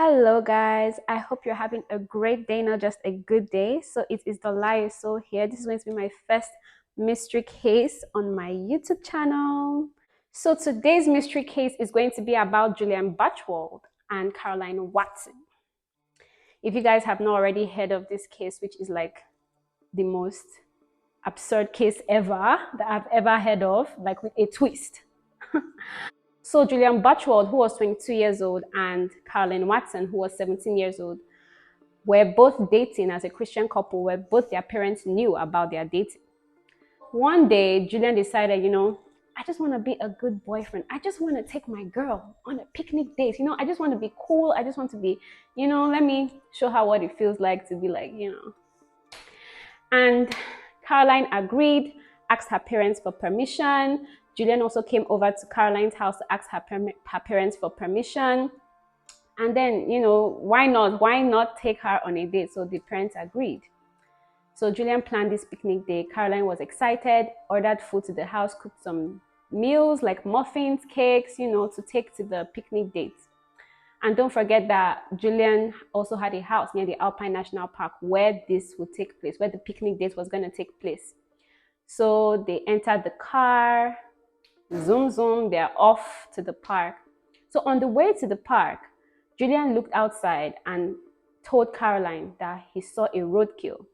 Hello guys, I hope you're having a great day, not just a good day. So it is the Lie So here. This is going to be my first mystery case on my YouTube channel. So today's mystery case is going to be about Julian Buchwald and Carolynne Watson. If you guys have not already heard of this case, which is like the most absurd case ever that I've ever heard of, like with a twist. So Julian Buchwald, who was 22 years old, and Carolynne Watson, who was 17 years old, were both dating as a Christian couple where both their parents knew about their dating. One day, Julian decided, I just want to be a good boyfriend. I just want to take my girl on a picnic date. I just want to be cool. I just want to be, let me show her what it feels like to be like, And Carolynne agreed, asked her parents for permission. Julian also came over to Carolynne's house to ask her parents for permission. And then, why not take her on a date? So the parents agreed. So Julian planned this picnic day. Carolynne was excited, ordered food to the house, cooked some meals like muffins, cakes, to take to the picnic date. And don't forget that Julian also had a house near the Alpine National Park where this would take place, where the picnic date was going to take place. So they entered the car, zoom, zoom, they're off to the park. So on the way to the park, Julian looked outside and told Carolynne that he saw a roadkill.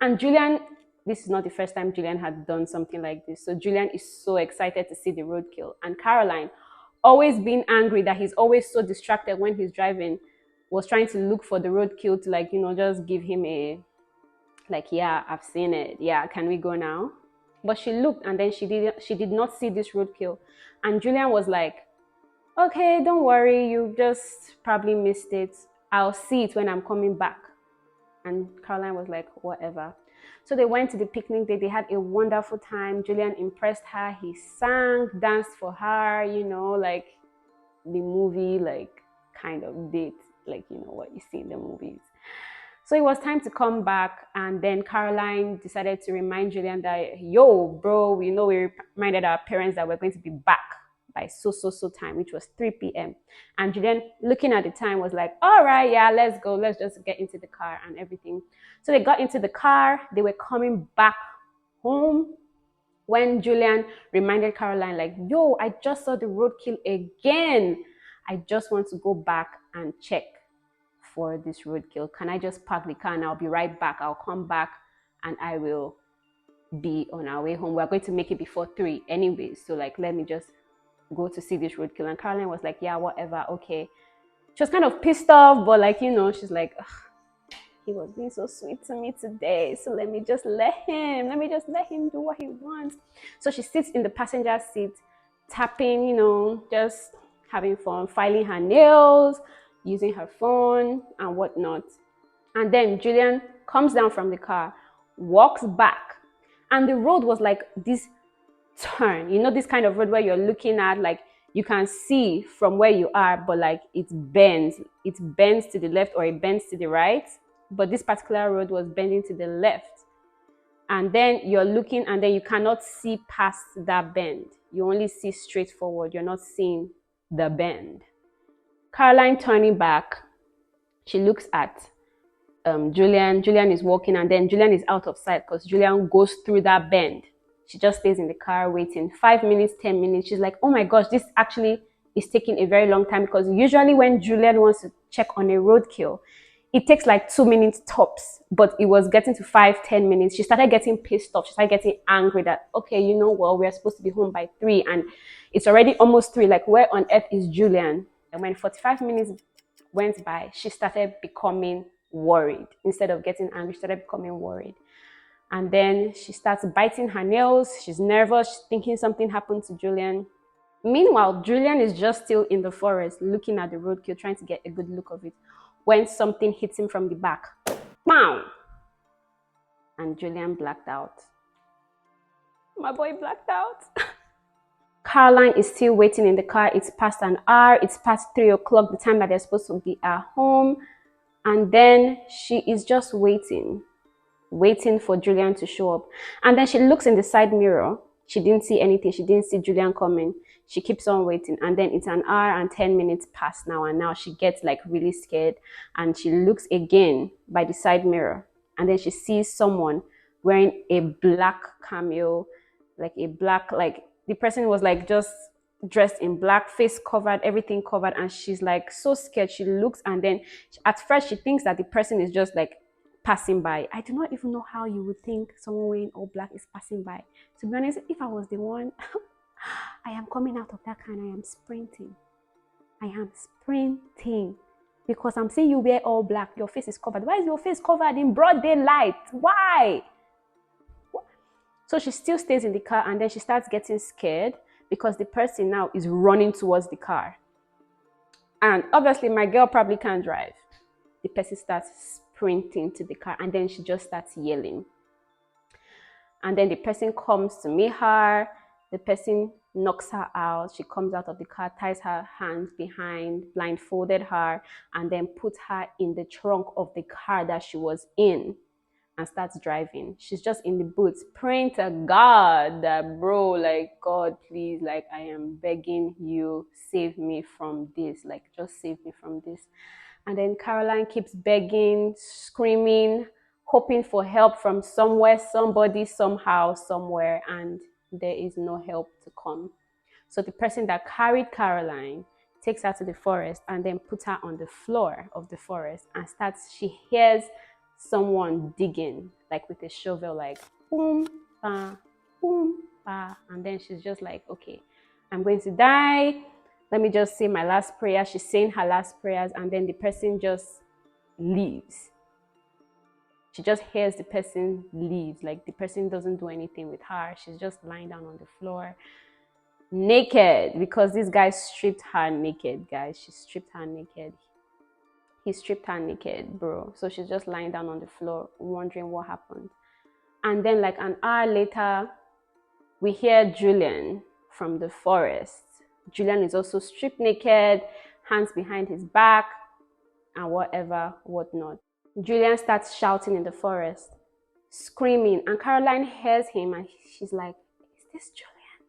And Julian, this is not the first time Julian had done something like this. So Julian is so excited to see the roadkill. And Carolynne, always being angry that he's always so distracted when he's driving, was trying to look for the roadkill to just give him a, yeah, I've seen it. Yeah, can we go now? But she looked and then she did not see this roadkill. And Julian was like, okay, don't worry, you just probably missed it. I'll see it when I'm coming back. And Carolynne was like, whatever. So they went to the picnic day. They had a wonderful time. Julian impressed her. He sang, danced for her, like the movie, like kind of date, like, what you see in the movies. So it was time to come back. And then Carolynne decided to remind Julian that, yo, bro, we reminded our parents that we're going to be back by so time, which was 3 p.m. And Julian, looking at the time, was like, all right, yeah, let's go. Let's just get into the car and everything. So they got into the car. They were coming back home when Julian reminded Carolynne, like, yo, I just saw the roadkill again. I just want to go back and check for this roadkill. Can I just park the car and I'll be right back? I'll come back and I will be on our way home. We're going to make it before 3 anyways. So like, let me just go to see this roadkill. And Carolynne was like, yeah, whatever, okay. She was kind of pissed off, but like, she's like, he was being so sweet to me today, so let me just let him do what he wants. So she sits in the passenger seat, tapping, just having fun, filing her nails, using her phone and whatnot. And then Julian comes down from the car, walks back, and the road was like this turn, this kind of road where you're looking at, like, you can see from where you are, but like it bends to the left or it bends to the right. But this particular road was bending to the left, and then you're looking and then you cannot see past that bend. You only see straight forward. You're not seeing the bend. Carolynne turning back, she looks at Julian. Julian is walking, and then Julian is out of sight because Julian goes through that bend. She just stays in the car waiting. 5 minutes, 10 minutes. She's like, oh my gosh, this actually is taking a very long time, because usually when Julian wants to check on a roadkill, it takes like 2 minutes tops, but it was getting to 5-10 minutes. She started getting pissed off. She started getting angry that, okay, we're supposed to be home by 3 and it's already almost 3. Like, where on earth is Julian? And when 45 minutes went by, she started becoming worried. Instead of getting angry, she started becoming worried. And then she starts biting her nails. She's nervous. She's thinking something happened to Julian. Meanwhile, Julian is just still in the forest looking at the roadkill, trying to get a good look of it, when something hits him from the back. Bam! And Julian blacked out. My boy blacked out. Carolynne is still waiting in the car. It's past an hour. It's past 3 o'clock, the time that they're supposed to be at home. And then she is just waiting for Julian to show up. And then she looks in the side mirror. She didn't see anything. She didn't see Julian coming. She keeps on waiting, and then it's an hour and 10 minutes past now, and now she gets like really scared, and she looks again by the side mirror, and then she sees someone wearing a black cameo, like a black, like the person was like just dressed in black, face covered, everything covered, and she's like so scared. She looks, and then at first she thinks that the person is just like passing by. I do not even know how you would think someone wearing all black is passing by. To be honest, if I was the one, I am coming out of that car and I am sprinting. I am sprinting because I'm seeing you wear all black. Your face is covered. Why is your face covered in broad daylight? Why? So she still stays in the car, and then she starts getting scared because the person now is running towards the car. And obviously my girl probably can't drive. The person starts sprinting to the car, and then she just starts yelling. And then the person comes to meet her. The person knocks her out. She comes out of the car, ties her hands behind, blindfolded her, and then put her in the trunk of the car that she was in and starts driving. She's just in the boots, praying to God that, bro, like, God, please, like, I am begging you, save me from this. Like, just save me from this. And then Carolyn keeps begging, screaming, hoping for help from somewhere, somebody, somehow, somewhere, and there is no help to come. So the person that carried Carolyn takes her to the forest and then puts her on the floor of the forest and she hears someone digging, like with a shovel, like boom, ba, boom, ba. And then she's just like, okay, I'm going to die. Let me just say my last prayer. She's saying her last prayers, and then the person just leaves. She just hears the person leaves, like the person doesn't do anything with her. She's just lying down on the floor, naked, because this guy stripped her naked, guys. She stripped her naked. He stripped her naked, bro. So she's just lying down on the floor, wondering what happened. And then like an hour later, we hear Julian from the forest. Julian is also stripped naked, hands behind his back, and whatnot. Julian starts shouting in the forest, screaming, and Carolyn hears him, and she's like, is this Julian?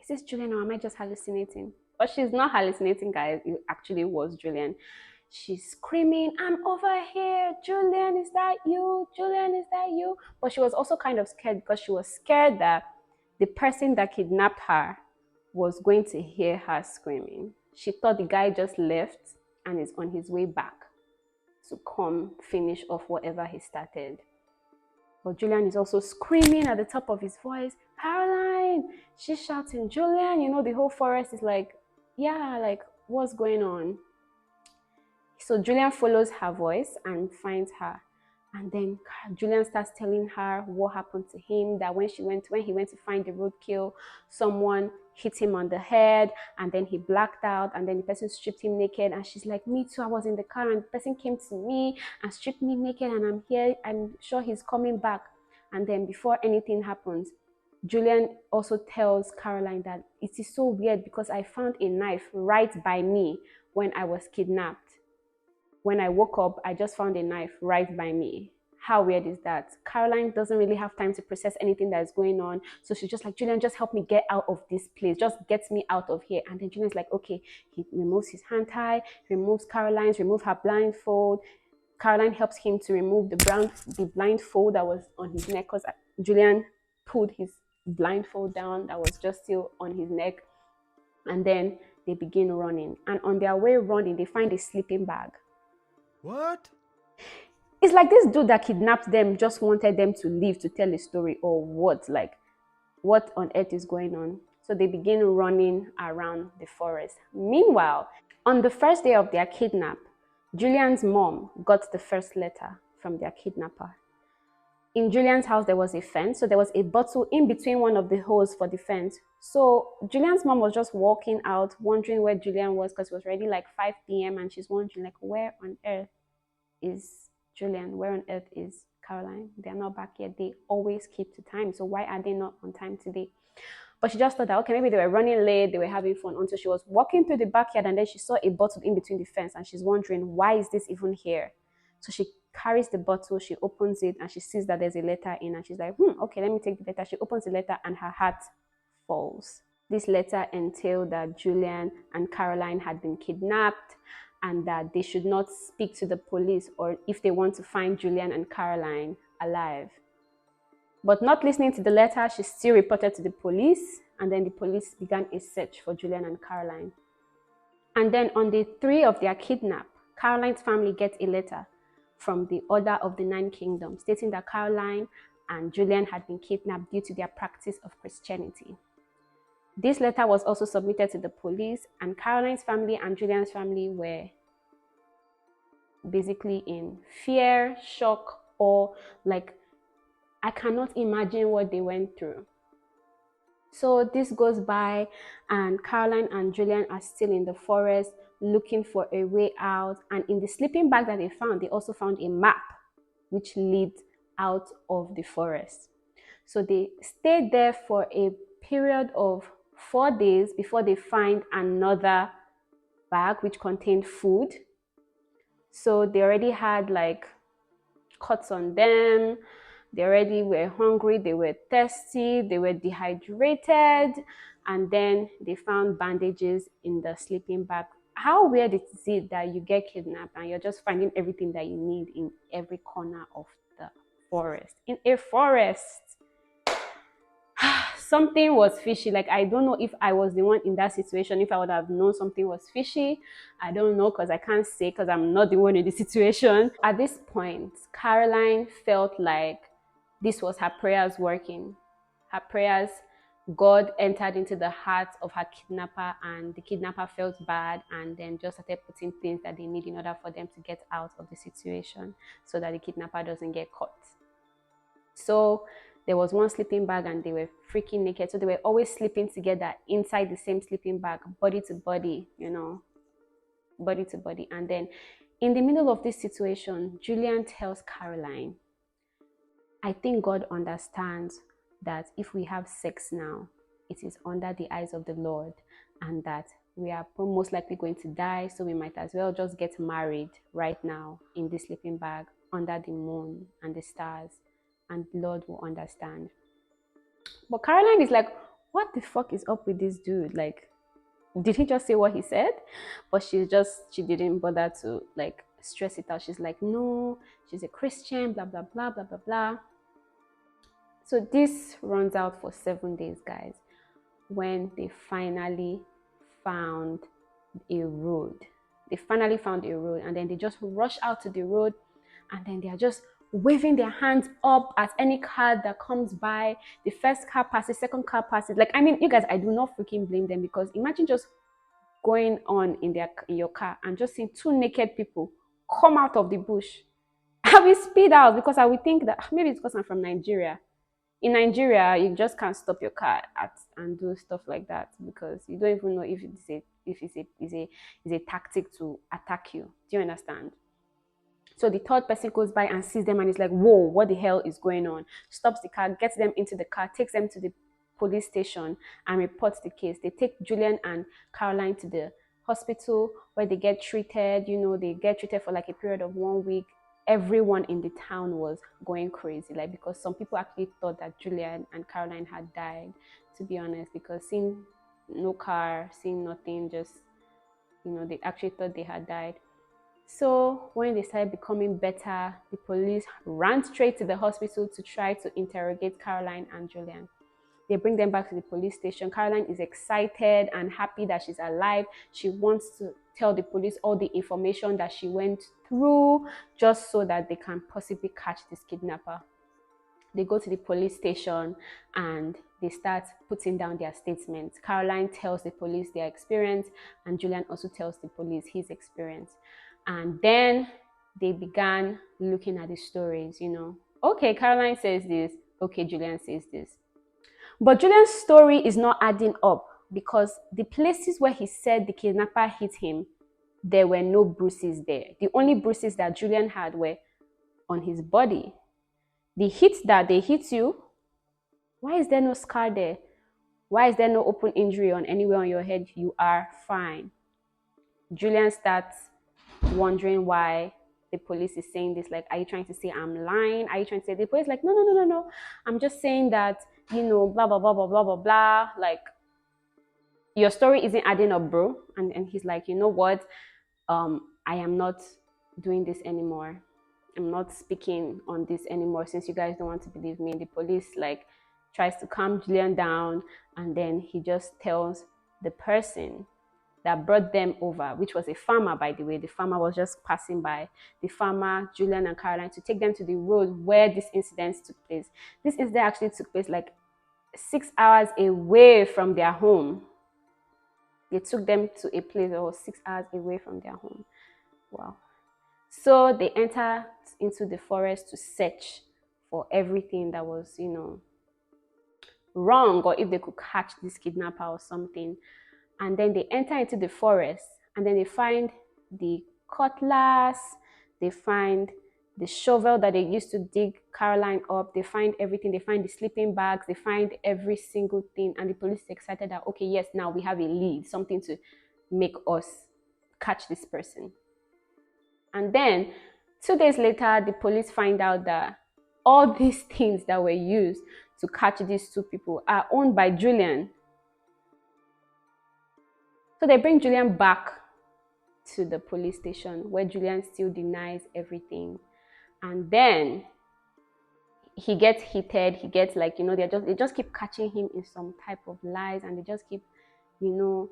Is this Julian, or am I just hallucinating? But she's not hallucinating, guys. It actually was Julian. She's screaming, I'm over here. Julian, is that you? Julian, is that you? But she was also kind of scared because she was scared that the person that kidnapped her was going to hear her screaming. She thought the guy just left and is on his way back to come finish off whatever he started. But Julian is also screaming at the top of his voice, Carolyn! She's shouting, Julian! You know, the whole forest is like, yeah, like, what's going on? So Julian follows her voice and finds her. And then Julian starts telling her what happened to him, that when he went to find the roadkill, someone hit him on the head, and then he blacked out, and then the person stripped him naked. And she's like, me too, I was in the car, and the person came to me and stripped me naked, and I'm here, I'm sure he's coming back. And then before anything happens, Julian also tells Carolyn that it is so weird because I found a knife right by me when I was kidnapped. When I woke up, I just found a knife right by me. How weird is that? Carolyn doesn't really have time to process anything that's going on. So she's just like, Julian, just help me get out of this place. Just get me out of here. And then Julian's like, okay. He removes his hand tie, removes Carolyn's, removes her blindfold. Carolyn helps him to remove the blindfold that was on his neck, because Julian pulled his blindfold down that was just still on his neck. And then they begin running. And on their way running, they find a sleeping bag. What? It's like this dude that kidnapped them just wanted them to leave to tell a story, or what? Like, what on earth is going on? So they begin running around the forest. Meanwhile, on the first day of their kidnap, Julian's mom got the first letter from their kidnapper. In Julian's house, there was a fence, so there was a bottle in between one of the holes for the fence. So Julian's mom was just walking out, wondering where Julian was, because it was already like 5 p.m. and she's wondering, like, where on earth is Julian? Where on earth is Carolyn? They're not back yet. They always keep to time, so why are they not on time today? But she just thought that, okay, maybe they were running late, they were having fun, until she was walking through the backyard, and then she saw a bottle in between the fence, and she's wondering, why is this even here? So she carries the bottle, she opens it, and she sees that there's a letter in, and she's like, okay, let me take the letter. She opens the letter, and her heart falls. This letter entailed that Julian and Carolyn had been kidnapped and that they should not speak to the police or if they want to find Julian and Carolyn alive. But not listening to the letter, she still reported to the police, and then the police began a search for Julian and Carolyn. And then on day 3 of their kidnap, Carolyn's family gets a letter from the Order of the Nine Kingdoms stating that Carolyn and Julian had been kidnapped due to their practice of Christianity. This letter was also submitted to the police, and Carolyn's family and Julian's family were basically in fear, shock, or like, I cannot imagine what they went through. So this goes by, and Carolyn and Julian are still in the forest looking for a way out. And in the sleeping bag that they found, they also found a map which leads out of the forest. So they stayed there for a period of 4 days before they find another bag which contained food. So they already had like cuts on them. They already were hungry, they were thirsty, they were dehydrated, and then they found bandages in the sleeping bag. How weird is it that you get kidnapped and you're just finding everything that you need in every corner of the forest? In a forest. Something was fishy. Like, I don't know if I was the one in that situation, if I would have known something was fishy. I don't know, because I can't say, because I'm not the one in the situation. At this point, Carolyn felt like this was her prayers working. Her prayers, God entered into the heart of her kidnapper, and the kidnapper felt bad and then just started putting things that they need in order for them to get out of the situation so that the kidnapper doesn't get caught. So there was one sleeping bag and they were freaking naked. So they were always sleeping together inside the same sleeping bag, body to body, you know, body to body. And then in the middle of this situation, Julian tells Carolyn, I think God understands that if we have sex now, it is under the eyes of the Lord, and that we are most likely going to die, so we might as well just get married right now in this sleeping bag under the moon and the stars, and the Lord will understand. But Carolyn is like, what the fuck is up with this dude? Like, did he just say what he said? But she didn't bother to like stress it out. She's like, no, she's a Christian, blah, blah, blah, blah, blah, blah. So this runs out for 7 days, guys, when they finally found a road. They finally found a road, and then they just rush out to the road, and then they are just waving their hands up at any car that comes by. The first car passes, second car passes. Like, I mean, you guys, I do not freaking blame them, because imagine just going on in your car and just seeing 2 naked people come out of the bush. I will speed out, because I will think that maybe it's because I'm from Nigeria. In Nigeria, you just can't stop your car and do stuff like that, because you don't even know if it's a tactic to attack you. Do you understand? So the third person goes by and sees them and is like, whoa, what the hell is going on? Stops the car, gets them into the car, takes them to the police station and reports the case. They take Julian and Carolyn to the hospital where they get treated. You know, they get treated for like a period of 1 week. Everyone in the town was going crazy, like, because some people actually thought that Julian and Carolyn had died, to be honest, because seeing no car, seeing nothing, just, you know, they actually thought they had died. So when they started becoming better, the police ran straight to the hospital to try to interrogate Carolyn and Julian. They bring them back to the police station. Carolyn is excited and happy that she's alive. She wants to tell the police all the information that she went through, just so that they can possibly catch this kidnapper. They go to the police station and they start putting down their statements. Carolyn tells the police their experience, and Julian also tells the police his experience. And then they began looking at the stories, you know. Okay, Carolyn says this. Okay, Julian says this. But Julian's story is not adding up, because the places where he said the kidnapper hit him, there were no bruises there. The only bruises that Julian had were on his body. The hits that they hit you, why is there no scar there? Why is there no open injury on anywhere on your head? You are fine. Julian starts wondering why the police is saying this. Like, are you trying to say I'm lying? Are you trying to say? The police like, no. I'm just saying that, you know, blah, blah, blah, blah, blah, blah, blah. Like, your story isn't adding up, bro. And he's like, you know what? I am not doing this anymore. I'm not speaking on this anymore since you guys don't want to believe me. The police like tries to calm Julian down, and then he just tells the person that brought them over, which was a farmer, by the way. The farmer was just passing by. The farmer, Julian and Carolynne, to take them to the road where this incident took place. This incident actually took place like 6 hours away from their home. They took them to a place that was 6 hours away from their home. Wow. So they enter into the forest to search for everything that was, you know, wrong, or if they could catch this kidnapper or something. And then they enter into the forest, and then they find the cutlass, they find the shovel that they used to dig Carolynne up, they find everything, they find the sleeping bags, they find every single thing. And the police is excited that, okay, yes, now we have a lead, something to make us catch this person. And then 2 days later, the police find out that all these things that were used to catch these 2 people are owned by Julian. So they bring Julian back to the police station, where Julian still denies everything. And then he gets heated. He gets like, you know, they just keep catching him in some type of lies, and they just keep, you know,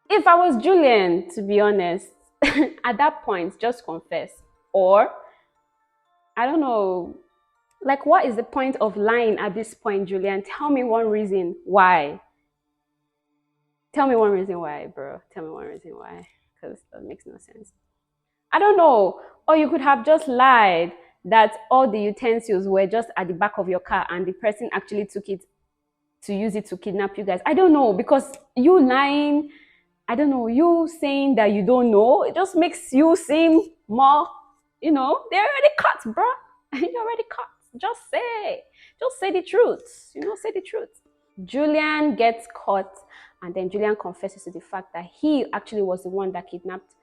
if I was Julian, to be honest, at that point, just confess. Or, I don't know, like, what is the point of lying at this point, Julian? Tell me one reason why. Tell me one reason why, bro. Tell me one reason why. Because that makes no sense. I don't know. Or you could have just lied that all the utensils were just at the back of your car and the person actually took it to use it to kidnap you guys. I don't know, because you lying, I don't know, you saying that you don't know, it just makes you seem more, you know, they're already caught, bro. You're already caught. Just say the truth. You know, say the truth. Julian gets caught, and then Julian confesses to the fact that he actually was the one that kidnapped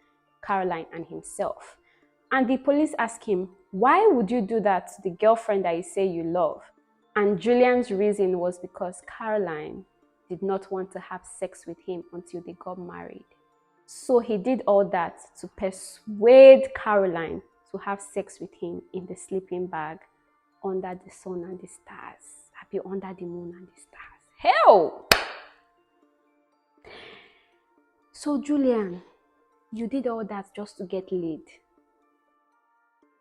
Carolynne and himself. And the police ask him, why would you do that to the girlfriend that you say you love? And Julian's reason was because Carolynne did not want to have sex with him until they got married. So he did all that to persuade Carolynne to have sex with him in the sleeping bag under the sun and the stars. Happy under the moon and the stars. Hell! So Julian, you did all that just to get laid.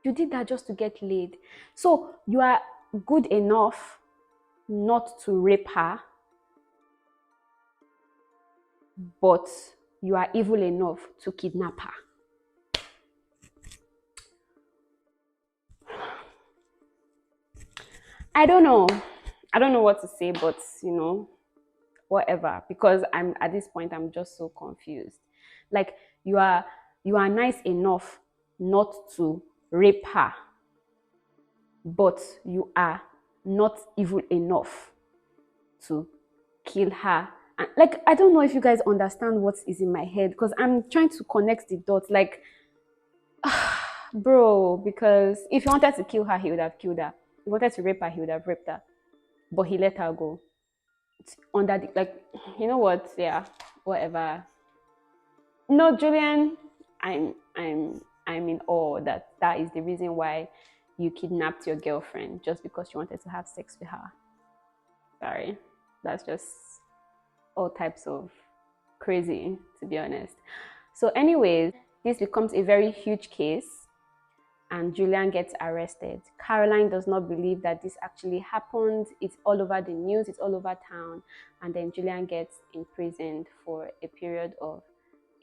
You did that just to get laid. So you are good enough not to rape her, but you are evil enough to kidnap her. I don't know what to say, but you know, whatever, because I'm at this point, I'm just so confused. Like, you are nice enough not to rape her, but you are not evil enough to kill her. And like, I don't know if you guys understand what is in my head, because I'm trying to connect the dots. Like, bro, because if he wanted to kill her, he would have killed her. If he wanted to rape her, he would have raped her. But he let her go. It's under the, like, you know what? Yeah, whatever. No, Julian, I'm in awe that is the reason why you kidnapped your girlfriend, just because you wanted to have sex with her. Sorry, that's just all types of crazy, to be honest. So anyways, this becomes a very huge case, and Julian gets arrested. Carolynne does not believe that this actually happened. It's all over the news, it's all over town. And then Julian gets imprisoned for a period of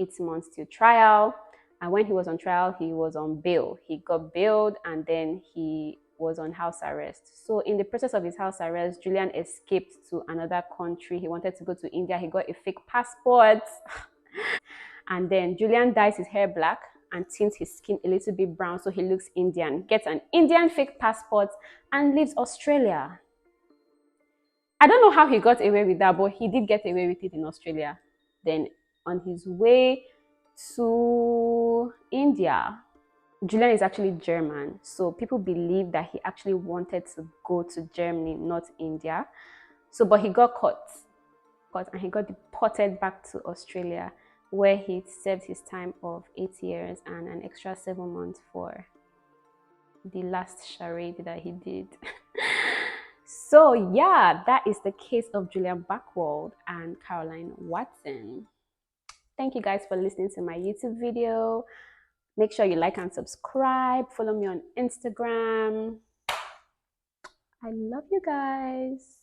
8 months till trial. And when he was on trial, he was on bail. He got bailed, and then he was on house arrest. So in the process of his house arrest, Julian escaped to another country. He wanted to go to India. He got a fake passport. And then Julian dyes his hair black and tints his skin a little bit brown so he looks Indian, gets an Indian fake passport, and leaves Australia. I don't know how he got away with that, but he did get away with it in Australia. Then on his way to India, Julian is actually German, so people believe that he actually wanted to go to Germany, not India. So, but he got caught. and he got deported back to Australia, where he served his time of 8 years and an extra 7 months for the last charade that he did. So yeah, that is the case of Julian Buchwald and Carolynne Watson. Thank you guys for listening to my YouTube video. Make sure you like and subscribe. Follow me on Instagram. I love you guys.